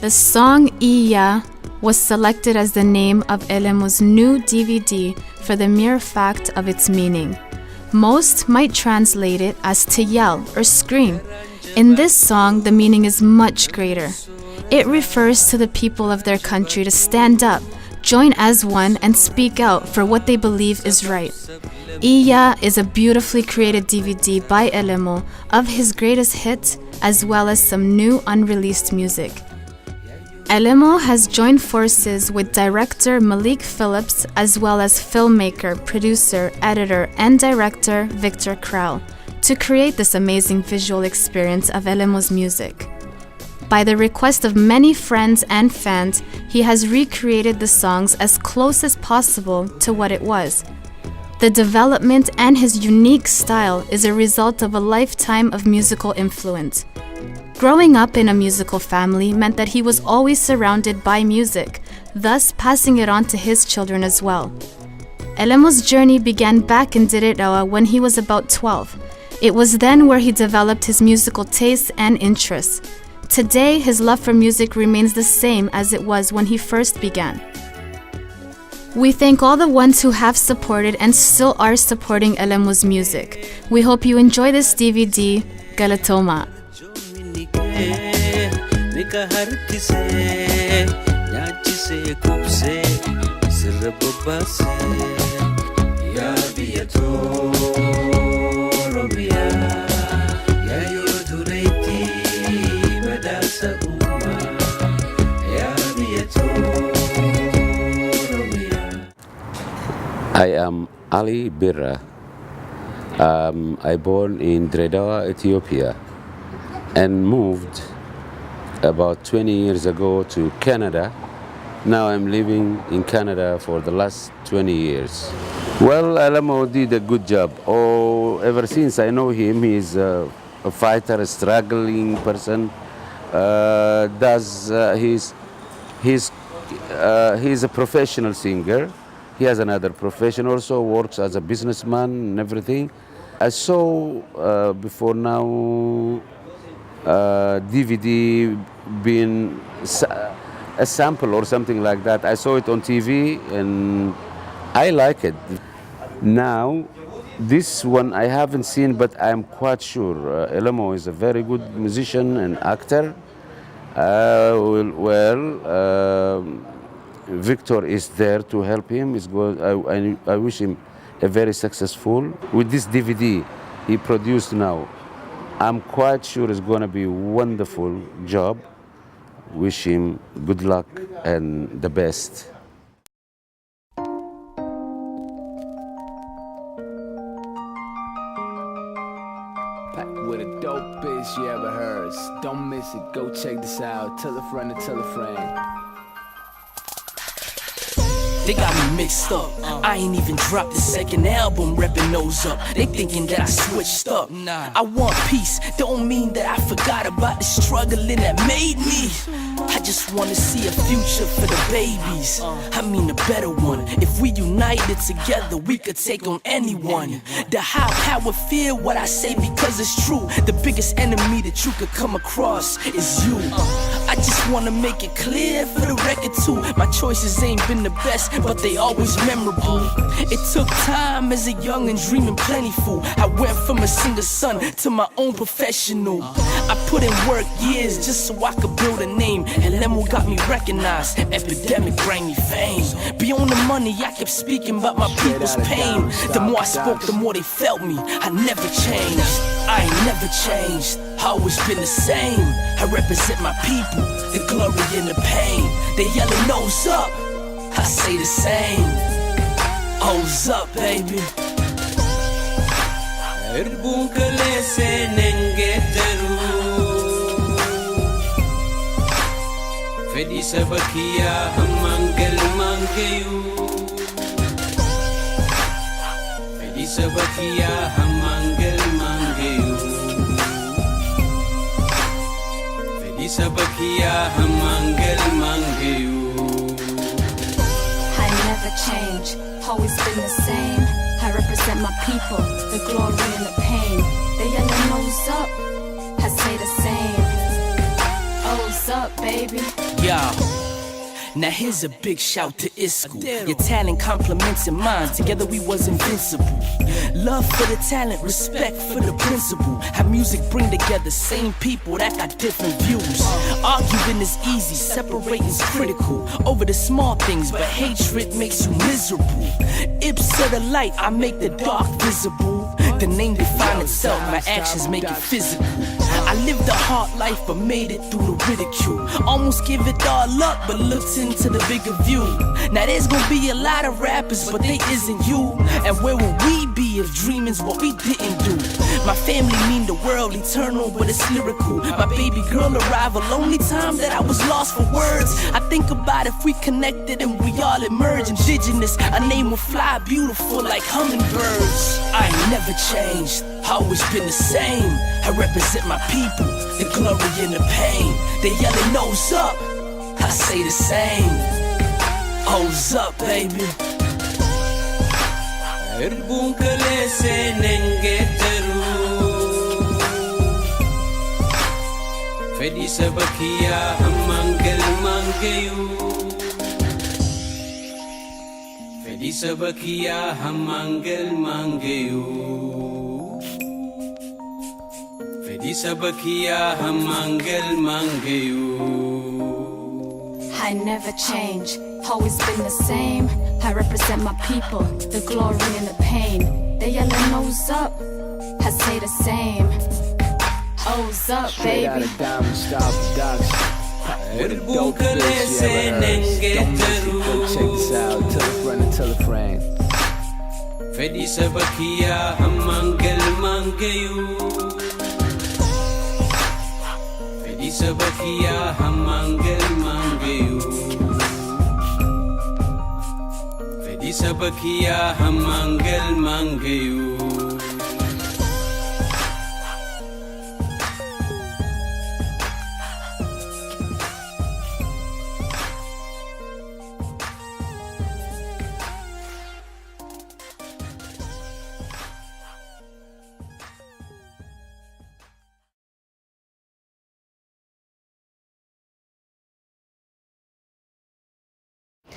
The song Iya was selected as the name of Elemo's new DVD for the mere fact of its meaning. Most might translate it as to yell or scream. In this song, the meaning is much greater. It refers to the people of their country to stand up, join as one, and speak out for what they believe is right. Iya is a beautifully created DVD by Elemo of his greatest hits, as well as some new unreleased music. Elemo has joined forces with director Malik Phillips, as well as filmmaker, producer, editor, and director Victor Krell, to create this amazing visual experience of Elemo's music. By the request of many friends and fans, he has recreated the songs as close as possible to what it was. The development and his unique style is a result of a lifetime of musical influence. Growing up in a musical family meant that he was always surrounded by music, thus passing it on to his children as well. Elemo's journey began back in Dirirawa when he was about 12. It was then where he developed his musical tastes and interests. Today, his love for music remains the same as it was when he first began. We thank all the ones who have supported and still are supporting Elemo's music. We hope you enjoy this DVD. Galatoma. I am Ali Birra. I born in Dirirawa, Ethiopia, and moved about 20 years ago to Canada. Now I'm living in Canada for the last 20 years. Well, Elemo did a good job. Ever since I know him, he's a fighter, a struggling person. He's a professional singer. He has another profession also, works as a businessman and everything. I saw before now DVD being a sample or something like that. I saw it on TV and I like it. Now, this one I haven't seen, but I'm quite sure Elemo is a very good musician and actor. Victor is there to help him. I wish him a very successful. With this DVD he produced now, I'm quite sure it's going to be a wonderful job. Wish him good luck and the best. Back with a dope bitch you ever heard. Don't miss it, go check this out. Tell a friend to tell a friend. They got me mixed up. I ain't even dropped the second album, reppin' nose up. They thinking that I switched up. I want peace, don't mean that I forgot about the struggling that made me. I just wanna see a future for the babies. I mean a better one. If we united together, we could take on anyone. The high power fear what I say because it's true. The biggest enemy that you could come across is you. I just wanna make it clear for the record too. My choices ain't been the best, but they always memorable. It took time as a young and dreaming plentiful. I went from a singer's son to my own professional. I put in work years just so I could build a name. And Lemo got me recognized. Epidemic bring me fame. Beyond the money, I kept speaking about my people's pain. The more I spoke, the more they felt me. I never changed. I ain't never changed. I always been the same. I represent my people, the glory and the pain. They yelling nose up. I say the same. O's up, baby. Fedi sabakia hamangal mangayu. Fedi sabakia hamangal mangayu. Fedi sabakia hamangal mangayu. I never change, always been the same. I represent my people, the glory and the pain. They yelling nose up, I say the same. O's up. up, baby. Yeah. Now here's a big shout to Isku. Your talent complements in mine. Together we was invincible. Love for the talent, respect for the principle. Have music bring together same people that got different views. Arguing is easy, separating's critical. Over the small things, but hatred makes you miserable. Ibsa the light, I make the dark visible. The name define itself, my actions make it physical. I lived a hard life but made it through the ridicule. Almost give it all up but looked into the bigger view. Now there's gonna be a lot of rappers but they isn't you. And where would we be if dreaming's what we didn't do? My family mean the world eternal but it's lyrical. My baby girl arrival, only time that I was lost for words. I think about if we connected and we all emerge indigenous. Our name will fly beautiful like hummingbirds. I ain't never changed, always been the same. I represent my people, the glory and the pain. They yelling nose up, I say the same. O's up, baby. Erbun kale se nengeteru Fedi sabakia hamangel mangeyu Fedi sabakia hamangel mangeyu Fedi sabakia hamangel mangeyu I never change, always been the same. I represent my people, the glory and the pain. They yelling nose up, I say the same. O's up, Straight out baby. of Diamond Star Production. Erbun kale se nengeteru Go check this out. Tell a friend and tell a friend. Fedi sabakia hamangel mangeyu Fedi sabakia hamangel mangeyu Fedi sabakia hamangel mangeyu